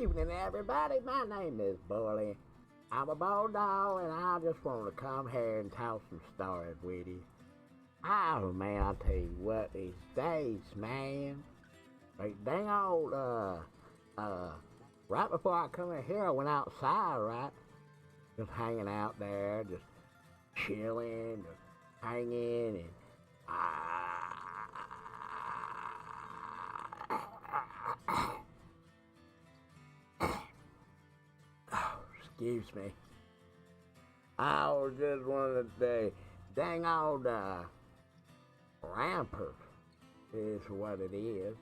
Evening, everybody. My name is Bully. I'm a bulldog, and I just want to come here and tell some stories with you. Oh, man, I tell you what, these days, man. Like, dang old, right before I come in here, I went outside, right? Just hanging out there, just chilling, just hanging, and excuse me. I was just one of the dang old rampers is what it is.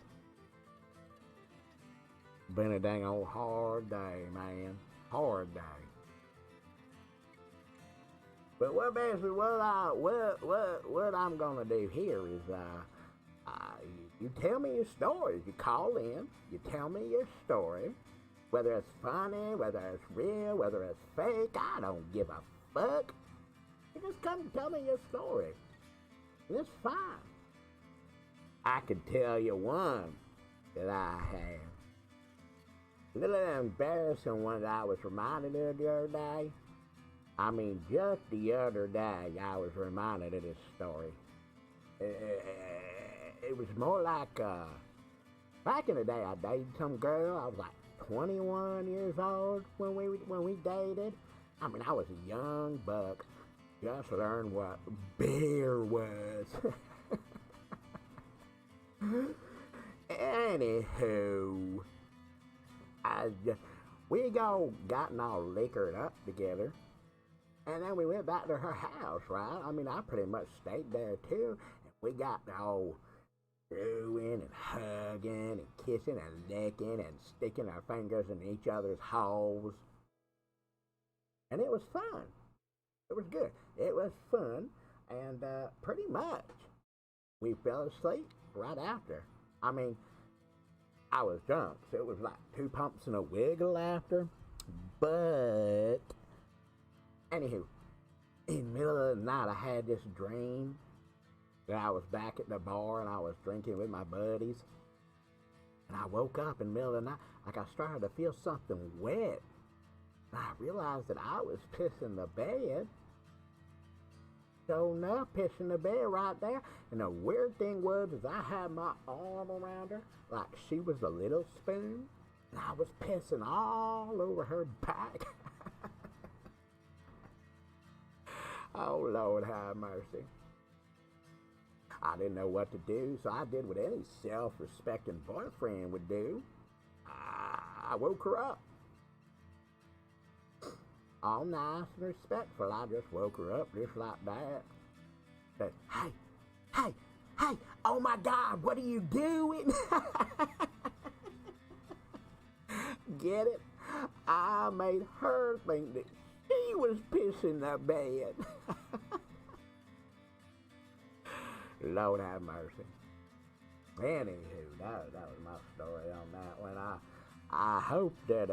Been a dang old hard day, man. Hard day. But basically what I'm gonna do here is you tell me your stories. You call in, you tell me your story. Whether it's funny, whether it's real, whether it's fake, I don't give a fuck. You just come tell me your story. And it's fine. I can tell you one that I have. A little embarrassing one that I was reminded of the other day. I mean, just the other day, I was reminded of this story. It was more like, back in the day, I dated some girl. I was like 21 years old when we dated. I mean, I was a young buck, just learned what beer was. Anywho, we gotten all liquored up together, and then we went back to her house, right? I mean, I pretty much stayed there too, and we got all screwing and hugging and kissing and licking and sticking our fingers in each other's holes. And it was fun. It was good. It was fun. And pretty much we fell asleep right after. I mean, I was drunk, so it was like 2 pumps and a wiggle after. But, anywho, in the middle of the night I had this dream that I was back at the bar and I was drinking with my buddies. And I woke up in the middle of the night, like I started to feel something wet. And I realized that I was pissing the bed. So now, pissing the bed right there. And the weird thing was, is I had my arm around her like she was a little spoon. And I was pissing all over her back. Oh, Lord have mercy. I didn't know what to do, so I did what any self-respecting boyfriend would do. I woke her up. All nice and respectful, I just woke her up just like that. Said, hey, oh my God, what are you doing? Get it? I made her think that she was pissing the bed. Lord have mercy. Anywho, that was my story on that one. I hope that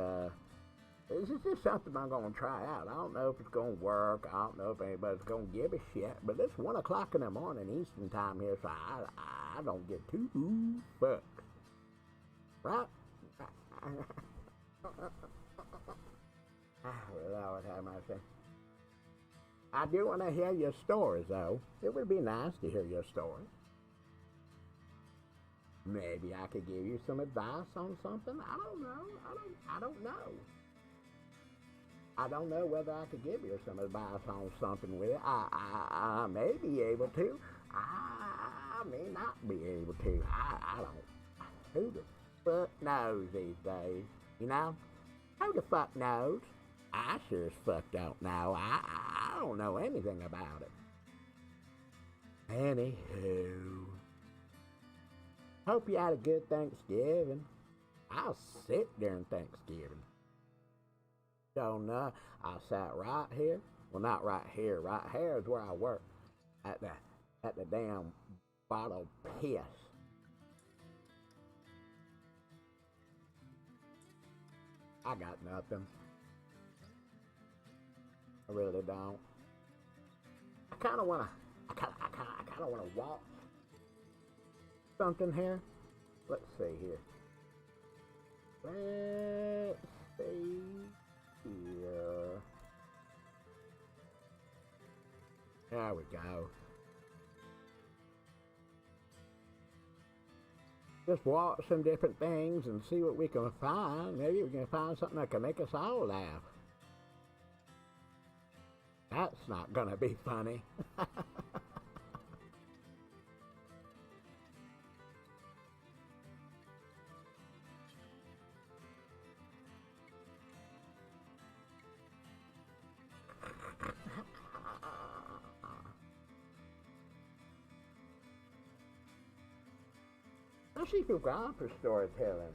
this is just something I'm going to try out. I don't know if it's going to work. I don't know if anybody's going to give a shit. But it's 1 o'clock in the morning Eastern time here, so I don't get 2 fucks. Right? Lord have mercy. I do want to hear your stories, though. It would be nice to hear your story. Maybe I could give you some advice on something. I don't know. I don't know. I don't know whether I could give you some advice on something with it. I may be able to. I may not be able to. I don't. Who the fuck knows these days? You know? Who the fuck knows? I sure as fuck don't know. I don't know anything about it. Anywho. Hope you had a good Thanksgiving. I'll sit during Thanksgiving. So I sat right here. Well, not right here. Right here is where I work. At the damn bottle piss. I got nothing. I really don't. I kind of want to walk something here. Let's see here. Let's see here. There we go. Just watch some different things and see what we can find. Maybe we can find something that can make us all laugh. That's not gonna be funny. Let's see if we've gone for storytelling.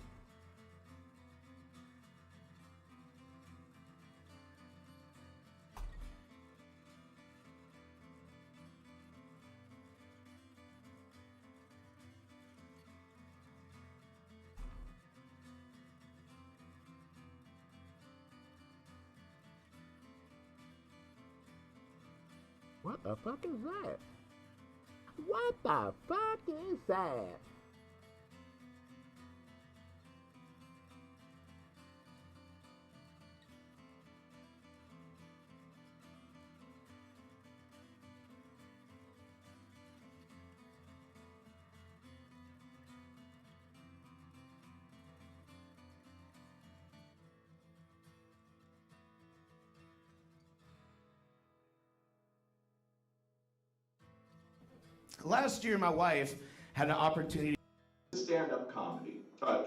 What the fuck is that? What the fuck is that? Last year, my wife had an opportunity to stand-up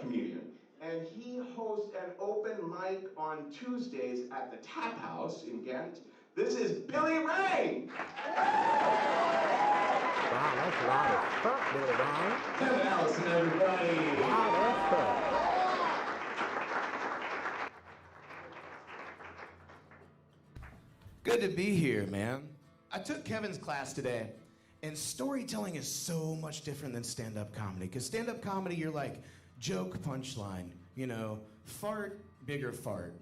comedian. And he hosts an open mic on Tuesdays at the Tap House in Ghent. This is Billy Ray! Wow, that's loud as fuck, Billy Ray. Kevin Allison, everybody! Loud as fuck. Good to be here, man. I took Kevin's class today. And storytelling is so much different than stand-up comedy. Because stand-up comedy, you're like, joke, punchline, you know, fart, bigger fart.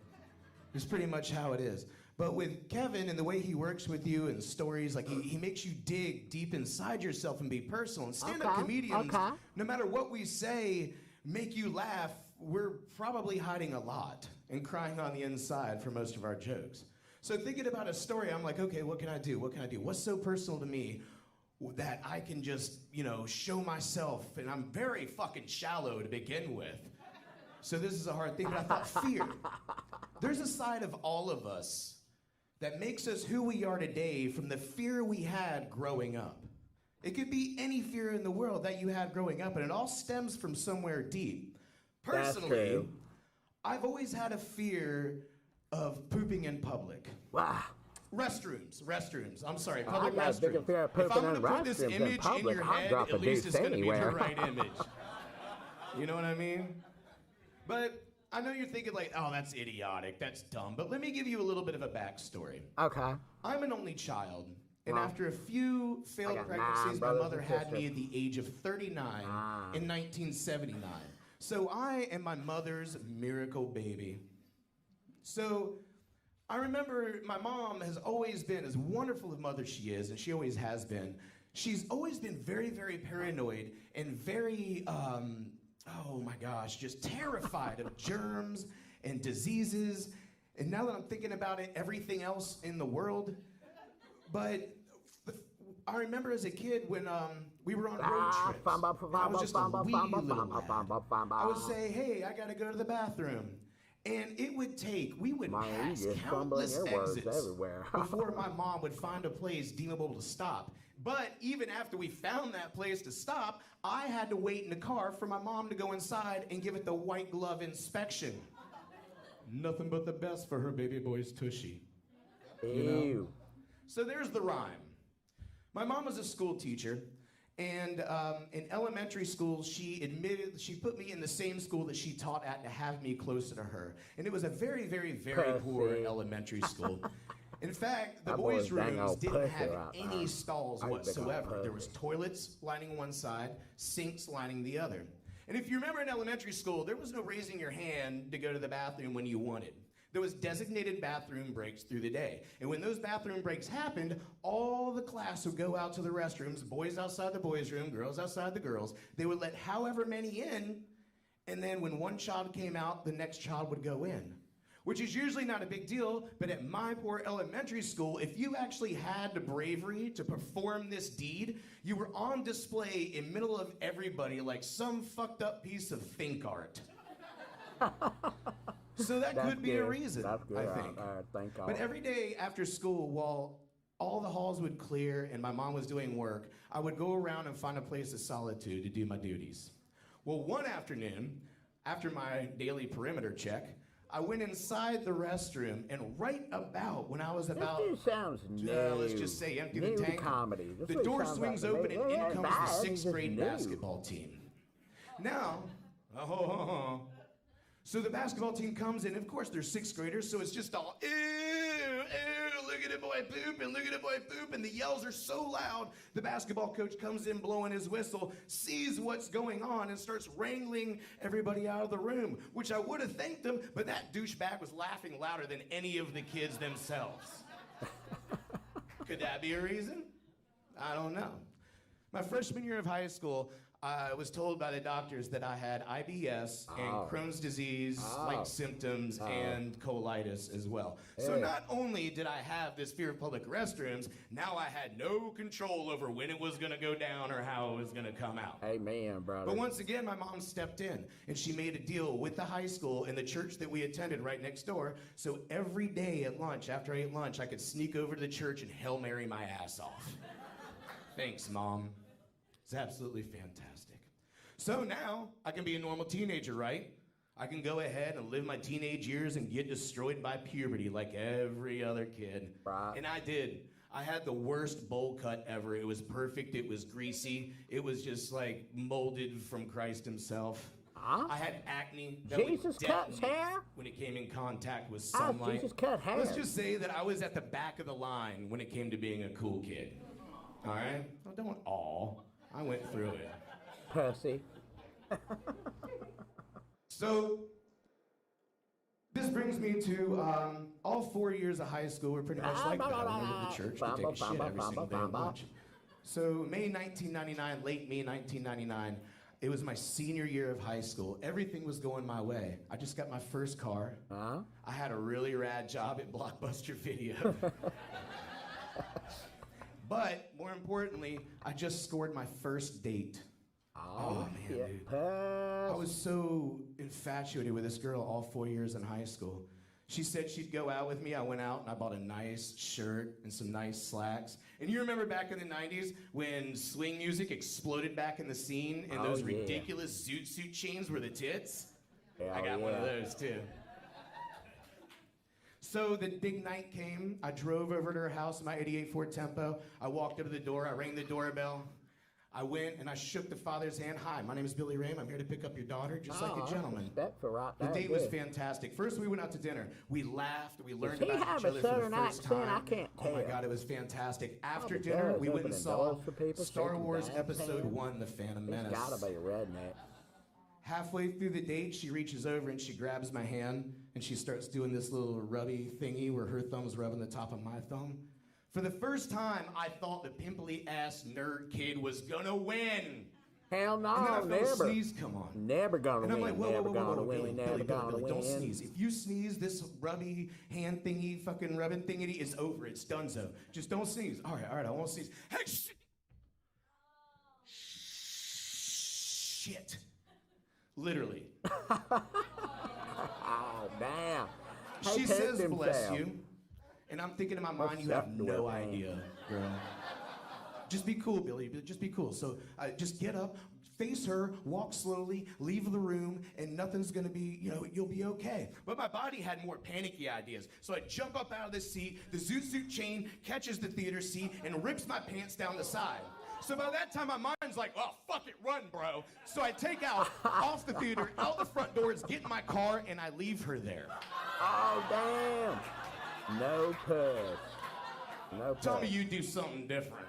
It's pretty much how it is. But with Kevin and the way he works with you and stories, like he makes you dig deep inside yourself and be personal. And stand-up comedians, no matter what we say, make you laugh, we're probably hiding a lot and crying on the inside for most of our jokes. So thinking about a story, I'm like, okay, what can I do? What can I do? What's so personal to me that I can just, you know, show myself, and I'm very fucking shallow to begin with. So this is a hard thing, but I thought fear. There's a side of all of us that makes us who we are today from the fear we had growing up. It could be any fear in the world that you had growing up, and it all stems from somewhere deep. Personally, I've always had a fear of pooping in public. Wow. Restrooms. I'm sorry, public restrooms. If I'm going to put this image in your head, at least it's going to be the right image. You know what I mean? But I know you're thinking like, oh, that's idiotic, that's dumb. But let me give you a little bit of a backstory. Okay. I'm an only child. And after a few failed pregnancies, my mother had me at the age of 39 in 1979. So I am my mother's miracle baby. So I remember my mom has always been, as wonderful a mother she is, and she always has been, she's always been very, very paranoid and very, oh my gosh, just terrified of germs and diseases. And now that I'm thinking about it, everything else in the world. But I remember as a kid when we were on road trips, and I was just a wee little lad. I would say, hey, I gotta go to the bathroom. And it would take, we would pass countless exits before my mom would find a place deemable to stop. But even after we found that place to stop, I had to wait in the car for my mom to go inside and give it the white glove inspection. Nothing but the best for her baby boy's tushy. You know? So there's the rhyme. My mom was a school teacher. And in elementary school, she put me in the same school that she taught at to have me closer to her. And it was a very, very, very poor elementary school. In fact, the boys' rooms didn't have any stalls whatsoever. There was toilets lining one side, sinks lining the other. And if you remember in elementary school, there was no raising your hand to go to the bathroom when you wanted. There was designated bathroom breaks through the day. And when those bathroom breaks happened, all the class would go out to the restrooms, boys outside the boys' room, girls outside the girls. They would let however many in, And then when one child came out, the next child would go in, which is usually not a big deal, but at my poor elementary school, if you actually had the bravery to perform this deed, you were on display in middle of everybody like some fucked up piece of think art. So that could be a reason, I think. But every day after school, while all the halls would clear and my mom was doing work, I would go around and find a place of solitude to do my duties. Well, one afternoon, after my daily perimeter check, I went inside the restroom, and right about when I was about, this sounds new. Let's just say empty the tank, comedy. The door swings open and in comes the 6th grade basketball team. Now, so the basketball team comes in, of course they're 6th graders, so it's just all, ew, ew, look at the boy pooping, look at the boy pooping. The yells are so loud, the basketball coach comes in blowing his whistle, sees what's going on, and starts wrangling everybody out of the room, which I would have thanked him, but that douchebag was laughing louder than any of the kids themselves. Could that be a reason? I don't know. My freshman year of high school, I was told by the doctors that I had IBS and Crohn's disease-like symptoms and colitis as well. So not only did I have this fear of public restrooms, now I had no control over when it was gonna go down or how it was gonna come out. Amen, brother. But once again, my mom stepped in and she made a deal with the high school and the church that we attended right next door. So every day at lunch, after I ate lunch, I could sneak over to the church and Hail Mary my ass off. Thanks, Mom. It's absolutely fantastic. So now I can be a normal teenager, right? I can go ahead and live my teenage years and get destroyed by puberty like every other kid. Right. And I did. I had the worst bowl cut ever. It was perfect. It was greasy. It was just like molded from Christ himself. Huh? I had acne that Jesus cuts hair? when it came in contact with sunlight. Jesus cut hair. Let's just say that I was at the back of the line when it came to being a cool kid. All right? Well, don't all. I went through it. Pussy. So, this brings me to all 4 years of high school were pretty much like that. I went to the church to take a shit every single day at lunch. So, May 1999, late May 1999, it was my senior year of high school. Everything was going my way. I just got my first car. I had a really rad job at Blockbuster Video. But, more importantly, I just scored my first date. Oh man, dude. I was so infatuated with this girl all 4 years in high school. She said she'd go out with me. I went out and I bought a nice shirt and some nice slacks. And you remember back in the 90s when swing music exploded back in the scene and those ridiculous zoot suit chains were the tits? I got one of those too. So the big night came. I drove over to her house in my 88 Ford Tempo. I walked up to the door. I rang the doorbell. I went and I shook the father's hand. Hi, my name is Billy Rame. I'm here to pick up your daughter, just like a gentleman. The date was fantastic. First, we went out to dinner. We laughed. We learned about each other for the first time. I can't tell. Oh my God, it was fantastic. After dinner, we went and saw Star Wars Episode 1, The Phantom Menace. It's gotta be a redneck. Halfway through the date, she reaches over and she grabs my hand and she starts doing this little rubby thingy where her thumb's rubbing the top of my thumb. For the first time, I thought the pimply-ass nerd kid was gonna win. Hell no, and then I felt never. A sneeze come on. Never gonna win. And I'm like, whoa, never whoa, gonna whoa, win. Billy, Never gonna win. Don't sneeze. If you sneeze, this rubby hand thingy, fucking rubbing thingy is over. It's donezo. Just don't sneeze. All right, I won't sneeze. Hey, shit. Literally. Oh, damn. She says, bless you. And I'm thinking in my mind, you have no idea, girl. Just be cool, Billy. Just be cool. So just get up, face her, walk slowly, leave the room, and nothing's gonna be, you'll be okay. But my body had more panicky ideas. So I jump up out of the seat, the zoot suit chain catches the theater seat and rips my pants down the side. So by that time, my mind's like, oh, fuck it, run, bro. So I take out, off the theater, out the front doors, get in my car, and I leave her there. Oh, damn. No puss. No puss. Tell me you do something different.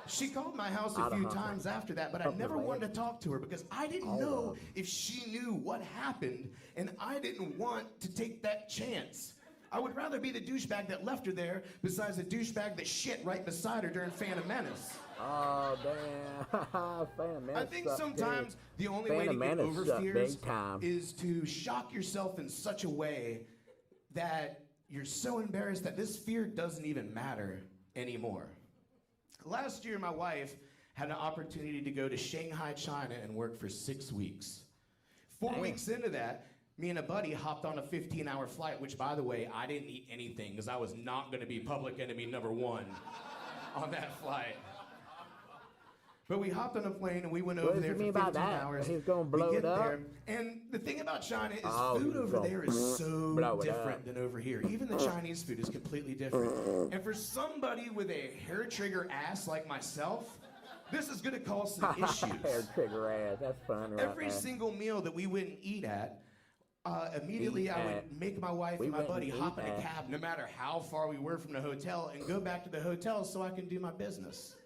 She called my house a few times after that, but I never wanted to talk to her because I didn't know if she knew what happened, and I didn't want to take that chance. I would rather be the douchebag that left her there besides the douchebag that shit right beside her during Phantom Menace. Oh, damn. Phantom Menace I think sucked, sometimes too. the only way to Phantom get Menace over sucked fears big time. is to shock yourself in such a way that you're so embarrassed that this fear doesn't even matter anymore. Last year, my wife had an opportunity to go to Shanghai, China and work for 6 weeks. 4 weeks into that, me and a buddy hopped on a 15-hour flight, which, by the way, I didn't eat anything because I was not going to be public enemy number one on that flight. But we hopped on a plane and we went over there for 15 hours. He's gonna blow it up. There, and the thing about China is food over there is so different than over here. Even the Chinese food is completely different. And for somebody with a hair trigger ass like myself, this is gonna cause some issues. Hair trigger ass, that's fun, right? Every single meal that we went and eat at, immediately I would make my wife and my buddy hop in a cab, no matter how far we were from the hotel, and go back to the hotel so I can do my business.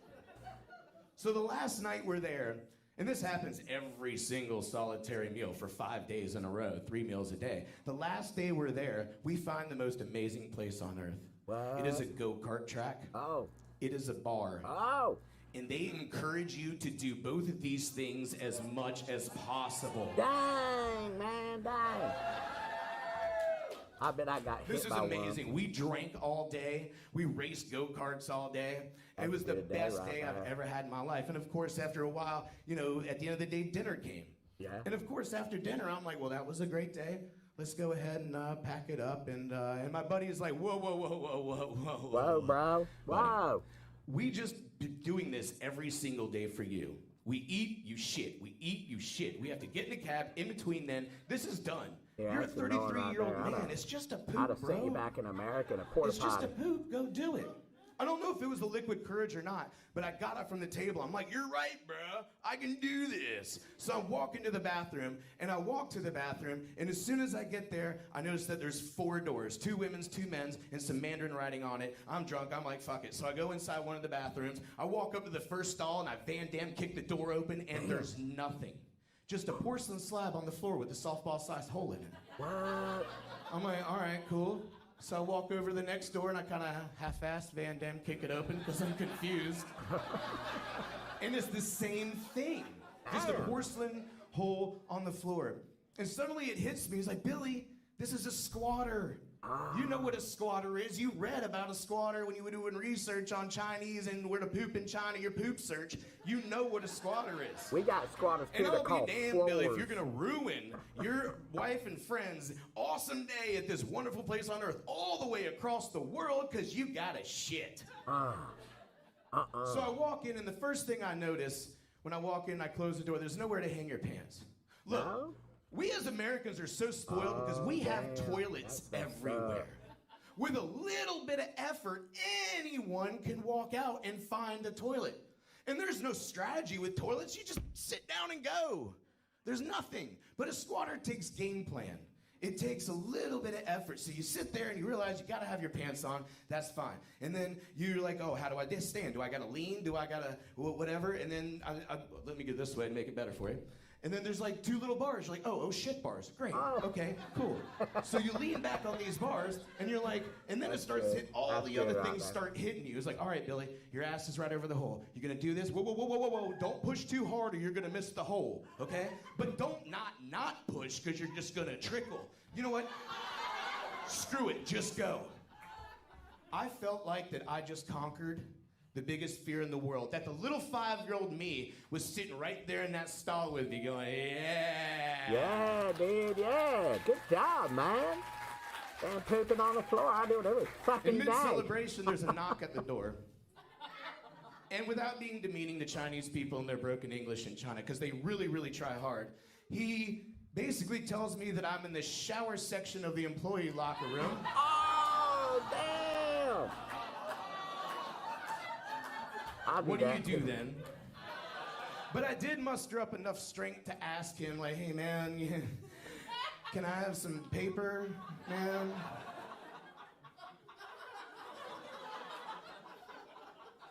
So the last night we're there, and this happens every single solitary meal for 5 days in a row, 3 meals a day. The last day we're there, we find the most amazing place on earth. What? It is a go-kart track. Oh. It is a bar. Oh. And they encourage you to do both of these things as much as possible. Dang, man, dang. I bet I got hit This is by amazing. one. We drank all day. We raced go-karts all day. It was the best day I've ever had in my life. And of course, after a while, you know, at the end of the day, dinner came. Yeah. And of course, after dinner, I'm like, well, that was a great day. Let's go ahead and pack it up. And my buddy is like, whoa, whoa, whoa, whoa, whoa, whoa, Whoa, bro. Whoa. We just been doing this every single day for you. We eat, you shit. We eat, you shit. We have to get in the cab. In between then, this is done. Yeah, you're a 33-year-old man. It's just a poop, I'd have bro. sent you back in America in a porta It's just potty. a poop. Go do it. I don't know if it was the liquid courage or not, but I got up from the table. I'm like, you're right, bro. I can do this. So I walk into the bathroom, and I walk to the bathroom, and as soon as I get there, I notice that there's 4 doors, 2 women's, 2 men's, and some Mandarin writing on it. I'm drunk. I'm like, fuck it. So I go inside one of the bathrooms. I walk up to the first stall, and I Van Damme kick the door open, and there's nothing. Just a porcelain slab on the floor with a softball-sized hole in it. What? I'm like, all right, cool. So I walk over to the next door and I kind of half-assed Van Damme kick it open because I'm confused. And it's the same thing. Just a porcelain hole on the floor. And suddenly it hits me. It's like, Billy, this is a squatter. You know what a squatter is. You read about a squatter when you were doing research on Chinese and where to poop in China, your poop search. You know what a squatter is. We got squatters too. And They're I'll called be damned, floors. Billy, if you're gonna ruin your wife and friends' awesome day at this wonderful place on earth all the way across the world because you got a shit. So I walk in, and the first thing I notice when I walk in, I close the door, there's nowhere to hang your pants. Look, No? we as Americans are so spoiled because we have toilets everywhere. With a little bit of effort, anyone can walk out and find a toilet. And there's no strategy with toilets. You just sit down and go. There's nothing. But a squatter takes game plan. It takes a little bit of effort. So you sit there and you realize you got to have your pants on. That's fine. And then you're like, oh, how do I stand? Do I got to lean? Do I got to whatever? And then let me go this way and make it better for you. And then there's like 2 little bars. You're like, oh shit bars. Great. Okay, cool. So you lean back on these bars and you're like, and then it starts hitting, all the other things start hitting you. It's like, all right, Billy, your ass is right over the hole. You're gonna do this. Whoa, whoa, whoa, whoa, whoa, whoa. Don't push too hard or you're gonna miss the hole, okay? But don't not push because you're just gonna trickle. You know what? Screw it, just go. I felt like that I just conquered the biggest fear in the world. That the little 5-year-old me was sitting right there in that stall with me going, yeah. Yeah, dude, yeah. Good job, man. And pooping on the floor. I do it every fucking day. In mid-celebration, there's a knock at the door. And without being demeaning to Chinese people and their broken English in China, because they really, really try hard, he basically tells me that I'm in the shower section of the employee locker room. Oh, damn. What do you do then? But I did muster up enough strength to ask him, like, hey, man, can I have some paper, man?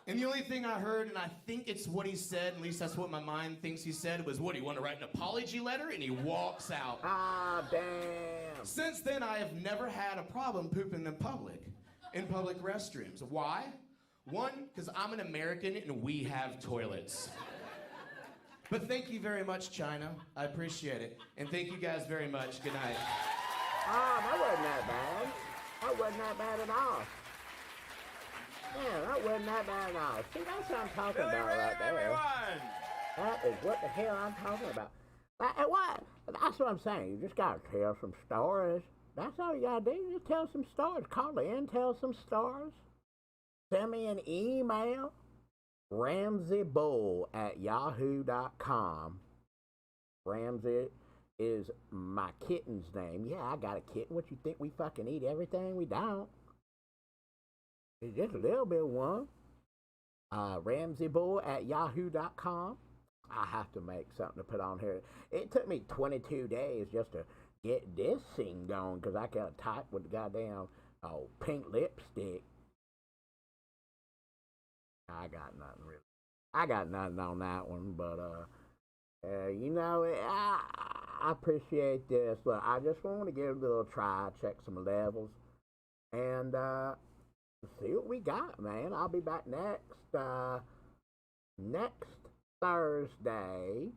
And the only thing I heard, and I think it's what he said, at least that's what my mind thinks he said, was, what, do you want to write an apology letter? And he walks out. Ah, damn. Since then, I have never had a problem pooping in public restrooms. Why? One, because I'm an American and we have toilets. But thank you very much, China. I appreciate it. And thank you guys very much. Good night. That wasn't that bad. That wasn't that bad at all. Yeah, that wasn't that bad at all. See, that's what I'm talking about right there. Everyone. That is what the hell I'm talking about. What? That's what I'm saying. You just gotta tell some stories. That's all you gotta do. Just tell some stories. Call in, tell some stories. Send me an email. RamseyBull@yahoo.com. Ramsey is my kitten's name. Yeah, I got a kitten. What you think we fucking eat everything? We don't. It's just a little bit of one. RamseyBull@yahoo.com. I have to make something to put on here. It took me 22 days just to get this thing going because I got to type with the goddamn pink lipstick. I got nothing really. I got nothing on that one, but you know, I appreciate this. Look, I just want to give it a little try, check some levels, and see what we got, man. I'll be back next Thursday,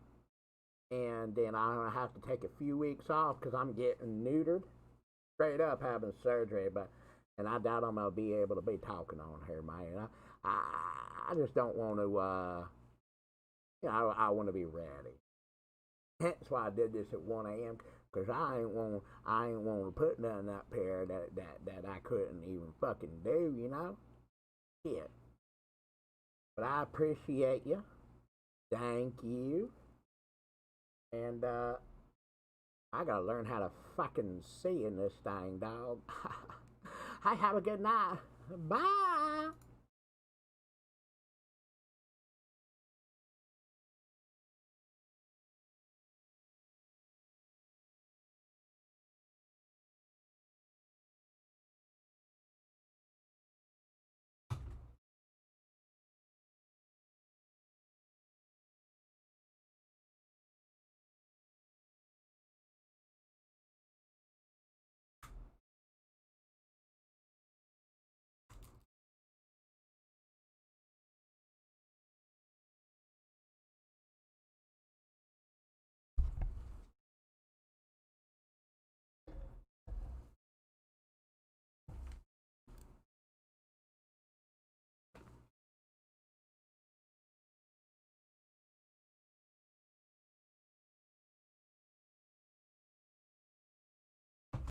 and then I'll have to take a few weeks off because I'm getting neutered, straight up having surgery, and I doubt I'm gonna be able to be talking on here, man. I just don't want to, I want to be ready. Hence why I did this at 1 a.m. because I ain't want to put nothing up here that I couldn't even fucking do, you know? Shit. But I appreciate you. Thank you. And I gotta learn how to fucking see in this thing, dog. Hey, have a good night. Bye.